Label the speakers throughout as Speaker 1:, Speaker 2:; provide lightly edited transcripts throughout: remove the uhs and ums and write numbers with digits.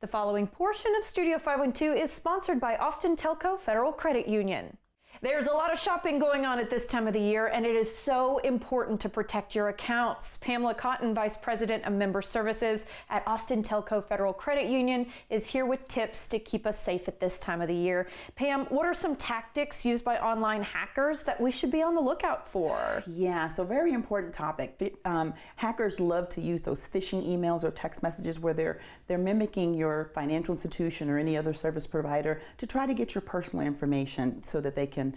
Speaker 1: The following portion of Studio 512 is sponsored by Austin Telco Federal Credit Union. There's a lot of shopping going on at this time of the year, and it is so important to protect your accounts. Pamela Cotton, Vice President of Member Services at Austin Telco Federal Credit Union, is here with tips to keep us safe at this time of the year. Pam, what are some tactics used by online hackers that we should be on the lookout for?
Speaker 2: Yeah, so very important topic. Hackers love to use those phishing emails or text messages where they're mimicking your financial institution or any other service provider to try to get your personal information so that they can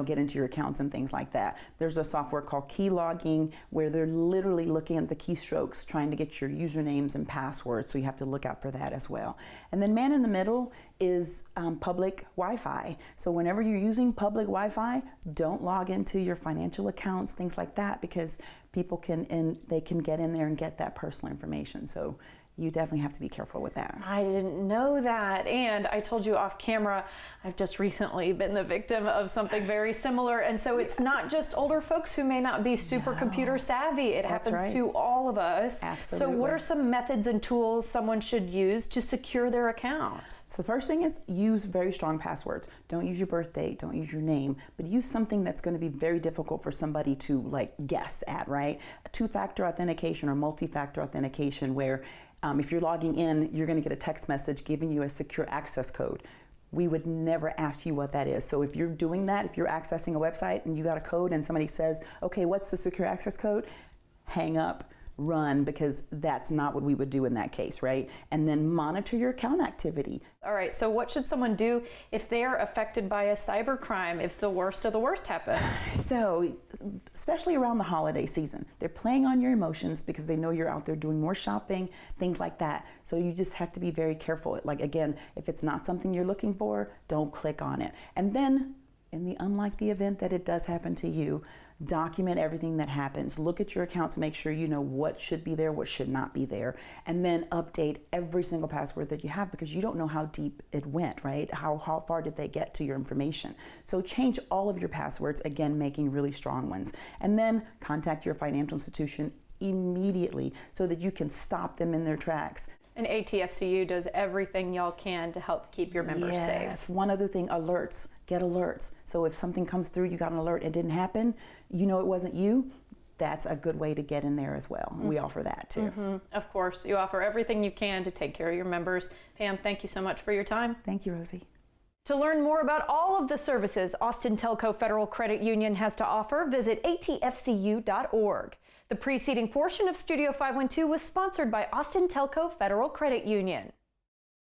Speaker 2: get into your accounts and things like that. There's a software called Keylogging where they're literally looking at the keystrokes trying to get your usernames and passwords, so you have to look out for that as well. And then man in the middle is public Wi-Fi. So whenever you're using public Wi-Fi, don't log into your financial accounts, things like that, because people can get in there and get that personal information. So you definitely have to be careful with that.
Speaker 1: I didn't know that. And I told you off camera, I've just recently been the victim of something very similar. And so it's not just older folks who may not be super computer savvy. It happens to all of us.
Speaker 2: Absolutely.
Speaker 1: So what are some methods and tools someone should use to secure their account?
Speaker 2: So the first thing is use very strong passwords. Don't use your birth date, don't use your name, but use something that's going to be very difficult for somebody to guess at, right? A two-factor authentication or multi-factor authentication where if you're logging in, you're going to get a text message giving you a secure access code. We would never ask you what that is. So if you're doing that, if you're accessing a website and you got a code and somebody says, okay, what's the secure access code? Hang up, run, because that's not what we would do in that case, right? And then monitor your account activity.
Speaker 1: All right, so what should someone do if they are affected by a cybercrime, if the worst of the worst happens?
Speaker 2: So, especially around the holiday season, they're playing on your emotions because they know you're out there doing more shopping, things like that. So you just have to be very careful. Like, again, if it's not something you're looking for, don't click on it. And then, in the unlikely event that it does happen to you, document everything that happens. Look at your account to make sure you know what should be there, what should not be there, and then update every single password that you have because you don't know how deep it went, right? How far did they get to your information? So change all of your passwords, again, making really strong ones. And then contact your financial institution immediately so that you can stop them in their tracks.
Speaker 1: And ATFCU does everything y'all can to help keep your members safe.
Speaker 2: Yes, one other thing, alerts. Get alerts. So if something comes through, you got an alert, it didn't happen, you know it wasn't you, that's a good way to get in there as well. Mm-hmm. We offer that too.
Speaker 1: Of course, you offer everything you can to take care of your members. Pam, thank you so much for your time.
Speaker 2: Thank you, Rosie.
Speaker 1: To learn more about all of the services Austin Telco Federal Credit Union has to offer, visit atfcu.org. The preceding portion of Studio 512 was sponsored by Austin Telco Federal Credit Union.